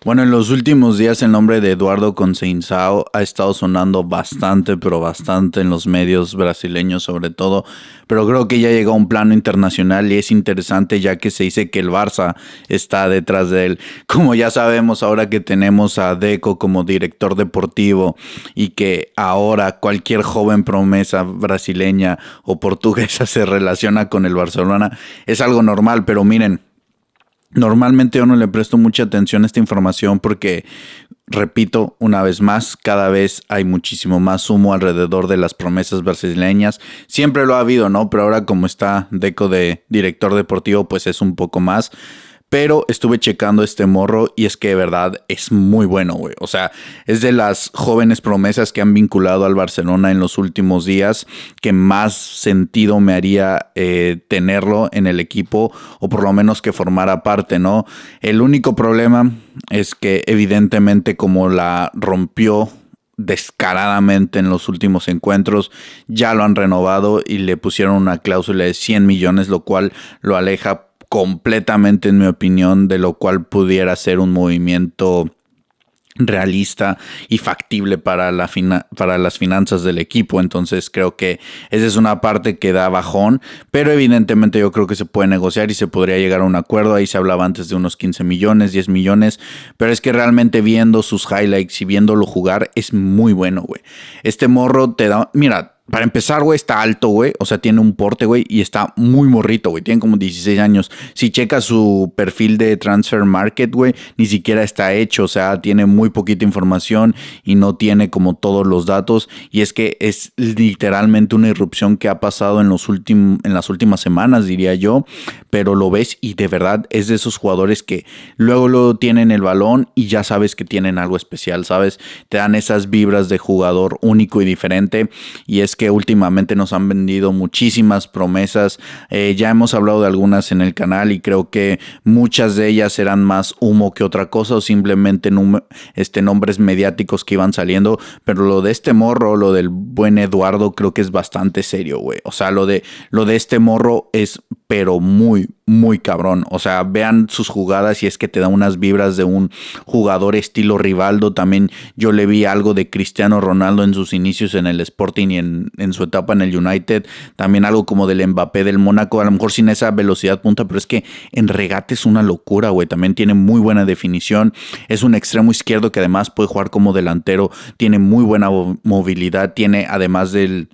Bueno, en los últimos días el nombre de Eduardo Conceição ha estado sonando bastante, pero bastante en los medios brasileños sobre todo, pero creo que ya llegó a un plano internacional y es interesante ya que se dice que el Barça está detrás de él. Como ya sabemos ahora que tenemos a Deco como director deportivo y que ahora cualquier joven promesa brasileña o portuguesa se relaciona con el Barcelona, es algo normal, pero miren. Normalmente yo no le presto mucha atención a esta información porque, repito, una vez más, cada vez hay muchísimo más humo alrededor de las promesas brasileñas. Siempre lo ha habido, ¿no? Pero ahora como está Deco de director deportivo, pues es un poco más. Pero estuve checando este morro y es que de verdad es muy bueno, güey. O sea, es de las jóvenes promesas que han vinculado al Barcelona en los últimos días que más sentido me haría tenerlo en el equipo o por lo menos que formara parte, ¿no? El único problema es que evidentemente como la rompió descaradamente en los últimos encuentros, ya lo han renovado y le pusieron una cláusula de 100 millones, lo cual lo aleja completamente, en mi opinión, de lo cual pudiera ser un movimiento realista y factible para las finanzas del equipo. Entonces creo que esa es una parte que da bajón, pero evidentemente yo creo que se puede negociar y se podría llegar a un acuerdo. Ahí se hablaba antes de unos 15 millones, 10 millones, pero es que realmente viendo sus highlights y viéndolo jugar es muy bueno, güey. Este morro te da, mira, para empezar, güey, está alto, güey. O sea, tiene un porte, güey, y está muy morrito, güey. Tiene como 16 años. Si checas su perfil de Transfer Market, güey, ni siquiera está hecho. O sea, tiene muy poquita información y no tiene como todos los datos. Y es que es literalmente una irrupción que ha pasado en las últimas semanas, diría yo. Pero lo ves y de verdad es de esos jugadores que luego tienen el balón y ya sabes que tienen algo especial, ¿sabes? Te dan esas vibras de jugador único y diferente. Y es que últimamente nos han vendido muchísimas promesas. Ya hemos hablado de algunas en el canal y creo que muchas de ellas eran más humo que otra cosa o simplemente nombres mediáticos que iban saliendo. Pero lo de este morro, lo del buen Eduardo, creo que es bastante serio, güey. O sea, lo de este morro es pero muy, muy cabrón. O sea, vean sus jugadas y es que te da unas vibras de un jugador estilo Rivaldo. También yo le vi algo de Cristiano Ronaldo en sus inicios en el Sporting y en su etapa en el United. También algo como del Mbappé del Mónaco. A lo mejor sin esa velocidad punta, pero es que en regate es una locura, güey. También tiene muy buena definición. Es un extremo izquierdo que además puede jugar como delantero. Tiene muy buena movilidad. Tiene además del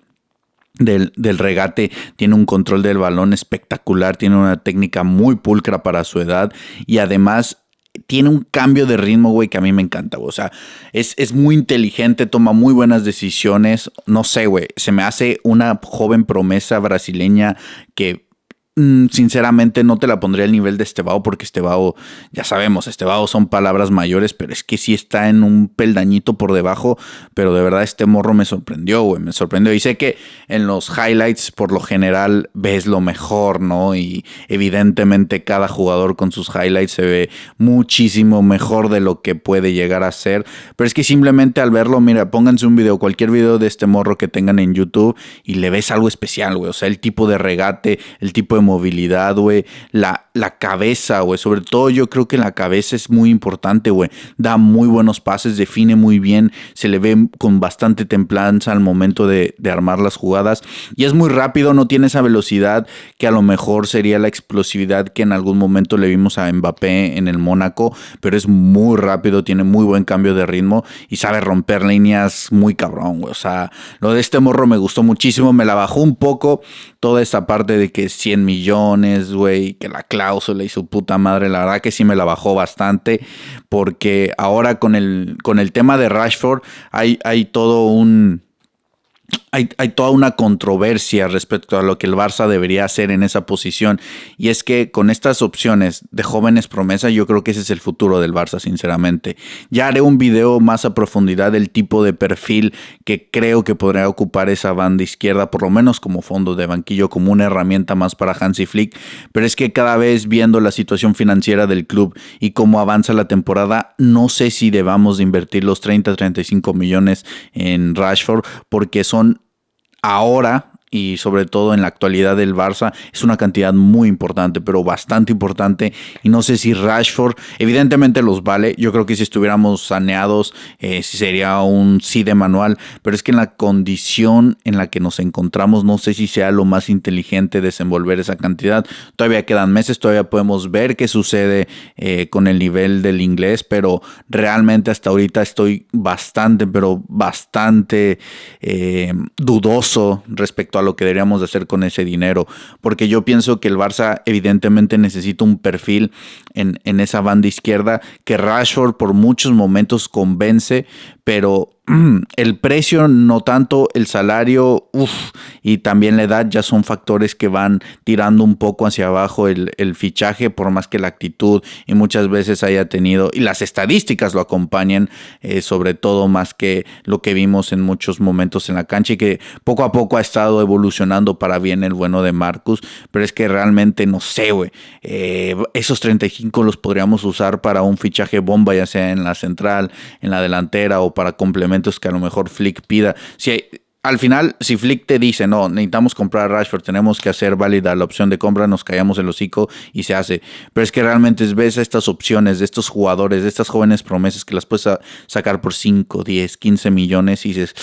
regate, tiene un control del balón espectacular, tiene una técnica muy pulcra para su edad y además tiene un cambio de ritmo, güey, que a mí me encanta, güey. O sea, es muy inteligente, toma muy buenas decisiones. No sé, güey, se me hace una joven promesa brasileña que sinceramente no te la pondría al nivel de Estevao porque Estevao, ya sabemos, Estevao son palabras mayores, pero es que sí está en un peldañito por debajo, pero de verdad este morro me sorprendió, güey, me sorprendió. Y sé que en los highlights por lo general ves lo mejor, ¿no? Y evidentemente cada jugador con sus highlights se ve muchísimo mejor de lo que puede llegar a ser, pero es que simplemente al verlo, mira, pónganse un video, cualquier video de este morro que tengan en YouTube y le ves algo especial, güey. O sea, el tipo de regate, el tipo de movilidad, güey, la cabeza, güey, sobre todo yo creo que la cabeza es muy importante, güey, da muy buenos pases, define muy bien, se le ve con bastante templanza al momento de armar las jugadas y es muy rápido, no tiene esa velocidad que a lo mejor sería la explosividad que en algún momento le vimos a Mbappé en el Mónaco, pero es muy rápido, tiene muy buen cambio de ritmo y sabe romper líneas muy cabrón, güey. O sea, lo de este morro me gustó muchísimo, me la bajó un poco toda esa parte de que 100 millones, güey, que la cláusula y su puta madre, la verdad que sí me la bajó bastante, porque ahora con el tema de Rashford hay todo un... Hay toda una controversia respecto a lo que el Barça debería hacer en esa posición. Y es que con estas opciones de jóvenes promesas, yo creo que ese es el futuro del Barça, sinceramente. Ya haré un video más a profundidad del tipo de perfil que creo que podría ocupar esa banda izquierda, por lo menos como fondo de banquillo, como una herramienta más para Hansi Flick. Pero es que cada vez viendo la situación financiera del club y cómo avanza la temporada, no sé si debamos de invertir los 30-35 millones en Rashford, porque son ahora y sobre todo en la actualidad del Barça es una cantidad muy importante, pero bastante importante. Y no sé si Rashford, evidentemente los vale. Yo creo que si estuviéramos saneados, sería un sí de manual. Pero es que en la condición en la que nos encontramos, no sé si sea lo más inteligente desenvolver esa cantidad. Todavía quedan meses, todavía podemos ver qué sucede con el nivel del inglés, pero realmente hasta ahorita estoy bastante, pero bastante dudoso respecto a lo que deberíamos de hacer con ese dinero, porque yo pienso que el Barça evidentemente necesita un perfil en esa banda izquierda, que Rashford por muchos momentos convence, pero el precio, no tanto el salario, y también la edad ya son factores que van tirando un poco hacia abajo el fichaje, por más que la actitud y muchas veces haya tenido, y las estadísticas lo acompañan, sobre todo más que lo que vimos en muchos momentos en la cancha, y que poco a poco ha estado evolucionando para bien el bueno de Marcus, pero es que realmente no sé, güey, esos 35 los podríamos usar para un fichaje bomba, ya sea en la central, en la delantera o para complementos que a lo mejor Flick pida. Al final, si Flick te dice, no, necesitamos comprar a Rashford, tenemos que hacer válida la opción de compra, nos callamos el hocico y se hace. Pero es que realmente ves estas opciones de estos jugadores, de estas jóvenes promesas que las puedes sacar por 5, 10, 15 millones y dices,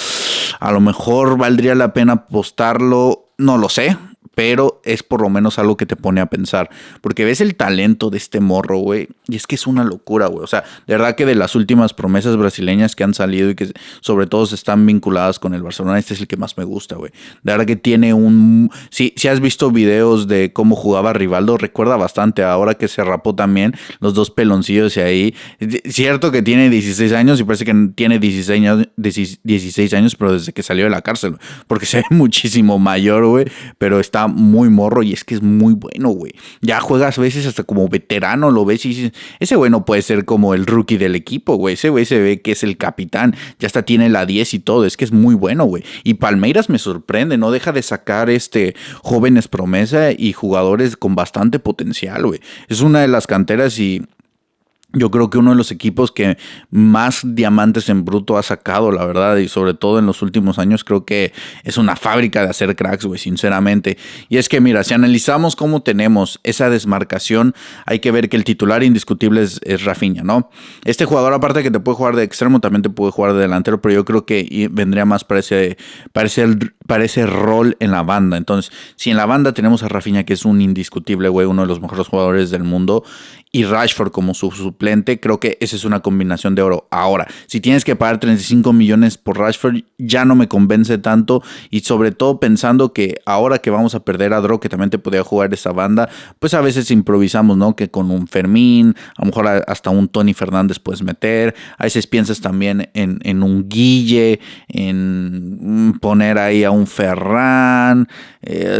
a lo mejor valdría la pena apostarlo, no lo sé. Pero es por lo menos algo que te pone a pensar. Porque ves el talento de este morro, güey. Y es que es una locura, güey. O sea, de verdad que de las últimas promesas brasileñas que han salido y que sobre todo están vinculadas con el Barcelona, este es el que más me gusta, güey. De verdad que tiene un... Si has visto videos de cómo jugaba Rivaldo, recuerda bastante. Ahora que se rapó también, los dos peloncillos y ahí. Cierto que tiene 16 años y parece que tiene 16 años, pero desde que salió de la cárcel. Porque se ve muchísimo mayor, güey. Pero está muy morro y es que es muy bueno, güey. Ya juegas a veces hasta como veterano, lo ves y dices, ese güey no puede ser como el rookie del equipo, güey. Ese güey se ve que es el capitán, ya hasta tiene la 10 y todo, es que es muy bueno, güey. Y Palmeiras me sorprende, no deja de sacar jóvenes promesa y jugadores con bastante potencial, güey. Es una de las canteras y... yo creo que uno de los equipos que más diamantes en bruto ha sacado, la verdad, y sobre todo en los últimos años, creo que es una fábrica de hacer cracks, güey, sinceramente. Y es que, mira, si analizamos cómo tenemos esa desmarcación, hay que ver que el titular indiscutible es Rafinha, ¿no? Este jugador, aparte de que te puede jugar de extremo, también te puede jugar de delantero, pero yo creo que vendría más para ese rol en la banda. Entonces, si en la banda tenemos a Rafinha, que es un indiscutible, güey, uno de los mejores jugadores del mundo, y Rashford como su suplente, creo que esa es una combinación de oro. Ahora, si tienes que pagar 35 millones por Rashford, ya no me convence tanto, y sobre todo pensando que ahora que vamos a perder a Dro, que también te podía jugar esa banda, pues a veces improvisamos, ¿no? Que con un Fermín, a lo mejor hasta un Tony Fernández puedes meter, a veces piensas también en un Guille, en poner ahí a un Ferran,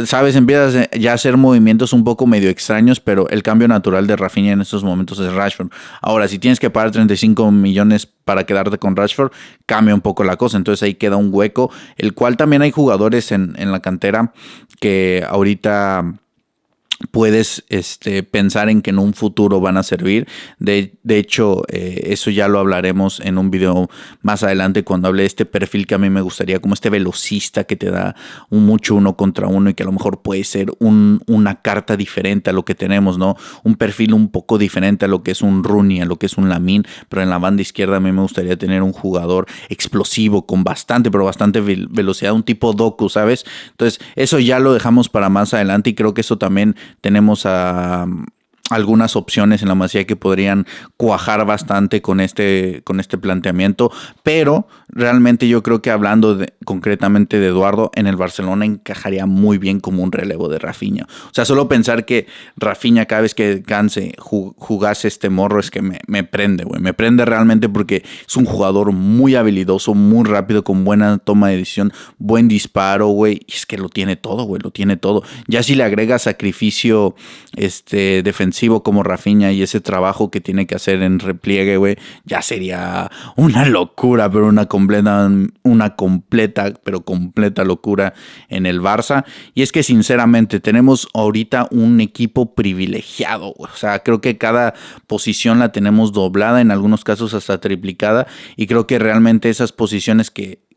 ¿sabes? Empiezas ya a hacer movimientos un poco medio extraños, pero el cambio natural de Rafinha en estos momentos es Rashford. Ahora, si tienes que pagar 35 millones para quedarte con Rashford, cambia un poco la cosa. Entonces ahí queda un hueco, el cual también hay jugadores en la cantera que ahorita puedes pensar en que en un futuro van a servir. De hecho, eso ya lo hablaremos en un video más adelante cuando hable de este perfil que a mí me gustaría, como este velocista que te da un mucho 1 contra 1 y que a lo mejor puede ser una carta diferente a lo que tenemos, ¿no? Un perfil un poco diferente a lo que es un Rooney, a lo que es un Lamine, pero en la banda izquierda a mí me gustaría tener un jugador explosivo con bastante, pero bastante velocidad, un tipo Doku, ¿sabes? Entonces, eso ya lo dejamos para más adelante y creo que eso también tenemos algunas opciones en la Masía que podrían cuajar bastante con este planteamiento, pero realmente yo creo que hablando concretamente de Eduardo, en el Barcelona encajaría muy bien como un relevo de Rafinha. O sea, solo pensar que Rafinha cada vez que canse jugase este morro es que me prende, güey. Me prende realmente porque es un jugador muy habilidoso, muy rápido, con buena toma de decisión, buen disparo, güey. Y es que lo tiene todo, güey, lo tiene todo. Ya si le agrega sacrificio defensivo como Rafinha y ese trabajo que tiene que hacer en repliegue, güey, ya sería una locura, pero una completa, pero completa locura en el Barça. Y es que sinceramente tenemos ahorita un equipo privilegiado, güey. O sea, creo que cada posición la tenemos doblada, en algunos casos hasta triplicada, y creo que realmente esas posiciones que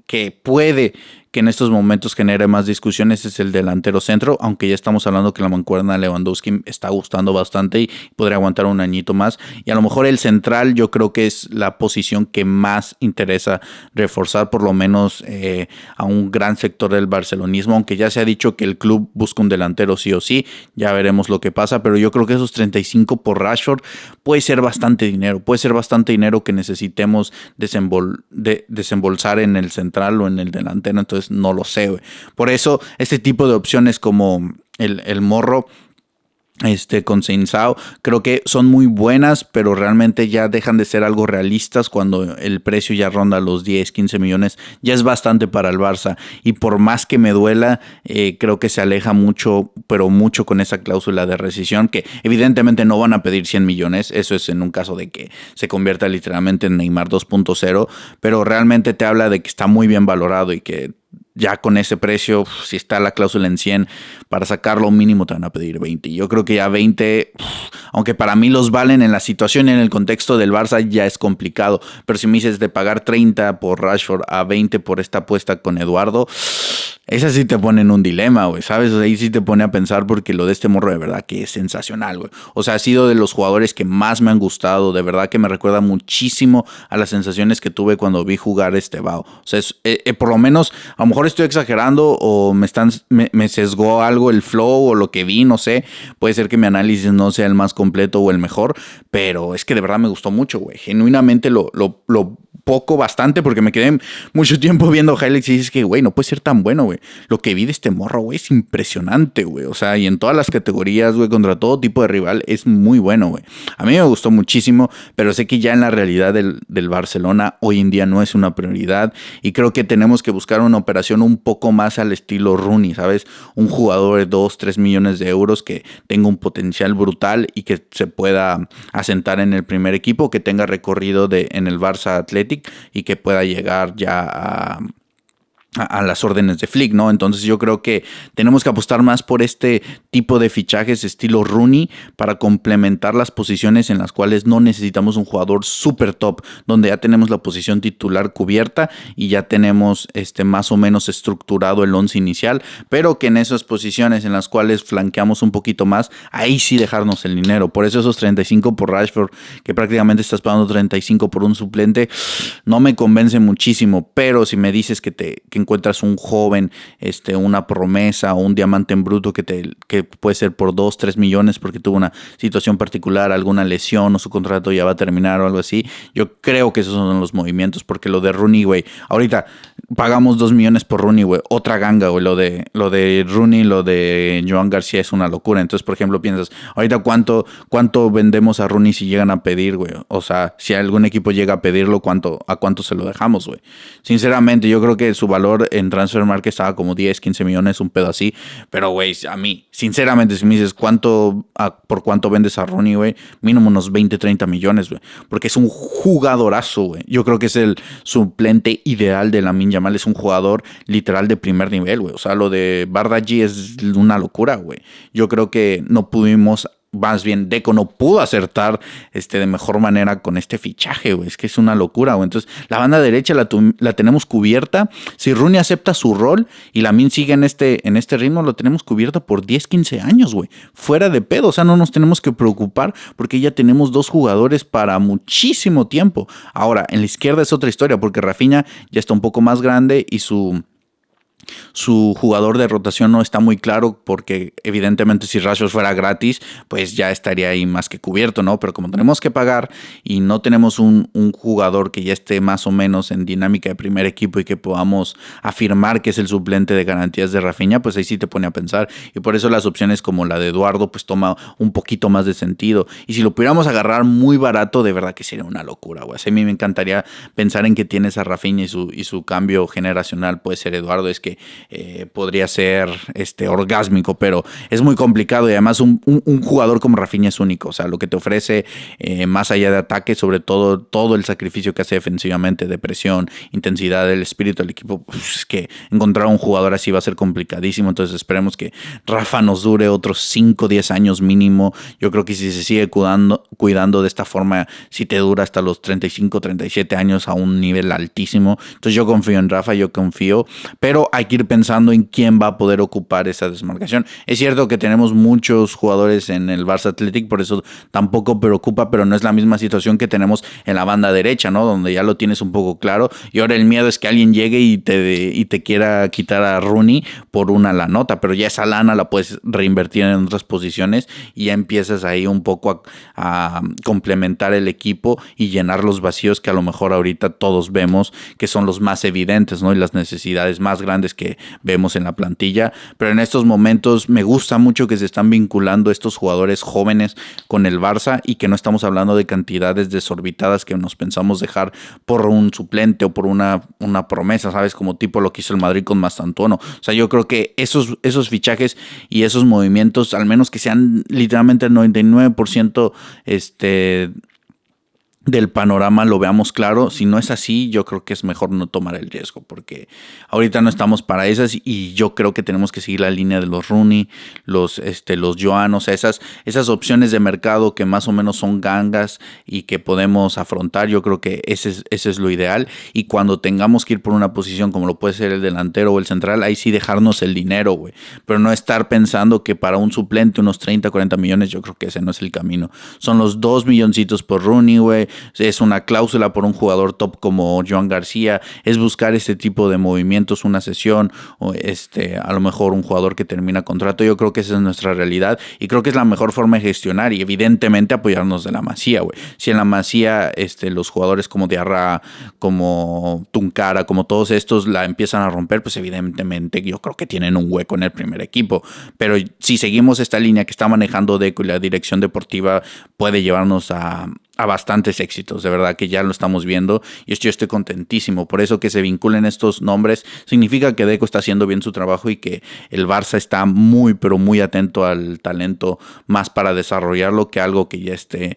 puede que en estos momentos genere más discusiones es el delantero centro, aunque ya estamos hablando que la mancuerna de Lewandowski está gustando bastante y podría aguantar un añito más. Y a lo mejor el central yo creo que es la posición que más interesa reforzar, por lo menos a un gran sector del barcelonismo, aunque ya se ha dicho que el club busca un delantero sí o sí, ya veremos lo que pasa, pero yo creo que esos 35 por Rashford puede ser bastante dinero que necesitemos desembolsar en el central o en el delantero, entonces no lo sé, güey. Por eso este tipo de opciones como el morro con Seinsao, creo que son muy buenas, pero realmente ya dejan de ser algo realistas cuando el precio ya ronda los 10, 15 millones. Ya es bastante para el Barça. Y por más que me duela, creo que se aleja mucho, pero mucho con esa cláusula de rescisión, que evidentemente no van a pedir 100 millones. Eso es en un caso de que se convierta literalmente en Neymar 2.0, pero realmente te habla de que está muy bien valorado y que ya con ese precio, si está la cláusula en 100, para sacarlo mínimo te van a pedir 20. Yo creo que ya 20, aunque para mí los valen en la situación y en el contexto del Barça ya es complicado. Pero si me dices de pagar 30 por Rashford a 20 por esta apuesta con Eduardo, esa sí te pone en un dilema, güey, ¿sabes? O sea, ahí sí te pone a pensar porque lo de este morro de verdad que es sensacional, güey. O sea, ha sido de los jugadores que más me han gustado, de verdad que me recuerda muchísimo a las sensaciones que tuve cuando vi jugar este Bao. O sea, por lo menos, a lo mejor estoy exagerando o me sesgó algo el flow o lo que vi, no sé. Puede ser que mi análisis no sea el más completo o el mejor, pero es que de verdad me gustó mucho, güey. Genuinamente lo poco, bastante, porque me quedé mucho tiempo viendo highlights y dices que, güey, no puede ser tan bueno, güey. Lo que vi de este morro, güey, es impresionante, güey. O sea, y en todas las categorías, güey, contra todo tipo de rival, es muy bueno, güey. A mí me gustó muchísimo, pero sé que ya en la realidad del Barcelona hoy en día no es una prioridad y creo que tenemos que buscar una operación un poco más al estilo Rooney, ¿sabes? Un jugador de 2, 3 millones de euros que tenga un potencial brutal y que se pueda asentar en el primer equipo, que tenga recorrido en el Barça Athletic y que pueda llegar ya a las órdenes de Flick, ¿no? Entonces yo creo que tenemos que apostar más por este tipo de fichajes estilo Rooney para complementar las posiciones en las cuales no necesitamos un jugador super top, donde ya tenemos la posición titular cubierta y ya tenemos más o menos estructurado el once inicial, pero que en esas posiciones en las cuales flanqueamos un poquito más, ahí sí dejarnos el dinero. Por eso esos 35 por Rashford, que prácticamente estás pagando 35 por un suplente, no me convence muchísimo, pero si me dices que encuentras un joven, una promesa o un diamante en bruto que puede ser por 2, 3 millones porque tuvo una situación particular, alguna lesión o su contrato ya va a terminar o algo así, yo creo que esos son los movimientos, porque lo de Rooney, güey, ahorita pagamos 2 millones por Rooney, güey, otra ganga, güey, lo de Rooney, lo de Joan García es una locura. Entonces, por ejemplo, piensas, ahorita cuánto vendemos a Rooney si llegan a pedir, güey, o sea, si algún equipo llega a pedirlo, ¿a cuánto se lo dejamos, güey? Sinceramente, yo creo que su valor en Transfermarkt estaba como 10, 15 millones, un pedo así. Pero, güey, a mí, sinceramente, si me dices por cuánto vendes a Rooney, güey, mínimo unos 20, 30 millones, güey. Porque es un jugadorazo, güey. Yo creo que es el suplente ideal de Lamine Yamal. Es un jugador literal de primer nivel, güey. O sea, lo de Bardghji es una locura, güey. Yo creo que no pudimos... Más bien, Deco no pudo acertar de mejor manera con este fichaje, güey. Es que es una locura, güey. Entonces, la banda derecha la tenemos cubierta. Si Rooney acepta su rol y Lamine sigue en este ritmo, lo tenemos cubierto por 10, 15 años, güey. Fuera de pedo. O sea, no nos tenemos que preocupar porque ya tenemos dos jugadores para muchísimo tiempo. Ahora, en la izquierda es otra historia porque Rafinha ya está un poco más grande y su jugador de rotación no está muy claro, porque evidentemente si Rashford fuera gratis, pues ya estaría ahí más que cubierto, ¿no? Pero como tenemos que pagar y no tenemos un jugador que ya esté más o menos en dinámica de primer equipo y que podamos afirmar que es el suplente de garantías de Rafinha, pues ahí sí te pone a pensar. Y por eso las opciones como la de Eduardo pues toma un poquito más de sentido. Y si lo pudiéramos agarrar muy barato, de verdad que sería una locura, güey. A mí me encantaría pensar en que tienes a Rafinha y su cambio generacional puede ser Eduardo. Es que podría ser orgásmico, pero es muy complicado y además un jugador como Rafinha es único. O sea, lo que te ofrece más allá de ataque, sobre todo el sacrificio que hace defensivamente, de presión, intensidad, el espíritu del equipo, pues es que encontrar un jugador así va a ser complicadísimo. Entonces esperemos que Rafa nos dure otros 5 o 10 años mínimo. Yo creo que si se sigue cuidando de esta forma, si te dura hasta los 35, 37 años a un nivel altísimo. Entonces yo confío en Rafa, pero hay que ir pensando en quién va a poder ocupar esa desmarcación. Es cierto que tenemos muchos jugadores en el Barça Athletic, por eso tampoco preocupa, pero no es la misma situación que tenemos en la banda derecha, ¿no? Donde ya lo tienes un poco claro, y ahora el miedo es que alguien llegue y te quiera quitar a Rooney por una la nota, pero ya esa lana la puedes reinvertir en otras posiciones y ya empiezas ahí un poco a complementar el equipo y llenar los vacíos que a lo mejor ahorita todos vemos que son los más evidentes, ¿no? Y las necesidades más grandes que vemos en la plantilla, pero en estos momentos me gusta mucho que se están vinculando estos jugadores jóvenes con el Barça y que no estamos hablando de cantidades desorbitadas que nos pensamos dejar por un suplente o por una promesa, ¿sabes? Como tipo lo que hizo el Madrid con Mastantuono. O sea, yo creo que esos fichajes y esos movimientos, al menos que sean literalmente el 99% del panorama lo veamos claro. Si no es así, yo creo que es mejor no tomar el riesgo, porque ahorita no estamos para esas y yo creo que tenemos que seguir la línea de los Rooney, los Joan, o sea, esas opciones de mercado que más o menos son gangas y que podemos afrontar. Yo creo que ese es lo ideal, y cuando tengamos que ir por una posición como lo puede ser el delantero o el central, ahí sí dejarnos el dinero, güey, pero no estar pensando que para un suplente unos 30, 40 millones, yo creo que ese no es el camino. Son los 2 milloncitos por Rooney, güey. Es una cláusula por un jugador top como Joan García, es buscar este tipo de movimientos, una sesión, o a lo mejor un jugador que termina contrato. Yo creo que esa es nuestra realidad y creo que es la mejor forma de gestionar, y evidentemente apoyarnos de la Masía, güey. Si en la Masía los jugadores como Diarra, como Tunkara, como todos estos la empiezan a romper, pues evidentemente yo creo que tienen un hueco en el primer equipo, pero si seguimos esta línea que está manejando Deco y la dirección deportiva, puede llevarnos a bastantes éxitos, de verdad que ya lo estamos viendo y yo estoy contentísimo. Por eso que se vinculen estos nombres significa que Deco está haciendo bien su trabajo y que el Barça está muy pero muy atento al talento, más para desarrollarlo que algo que ya esté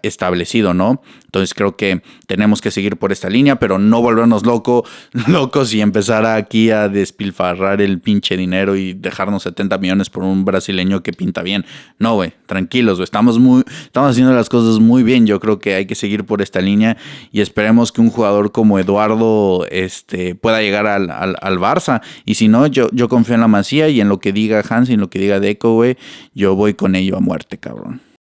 establecido, ¿no? Entonces creo que tenemos que seguir por esta línea, pero no volvernos locos y empezar aquí a despilfarrar el pinche dinero y dejarnos 70 millones por un brasileño que pinta bien. No, güey, tranquilos, güey, estamos haciendo las cosas muy bien. Yo creo que hay que seguir por esta línea y esperemos que un jugador como Eduardo pueda llegar al Barça, y si no, yo confío en la Masía y en lo que diga Hans y en lo que diga Deco, güey, yo voy con ello a muerte, cabrón.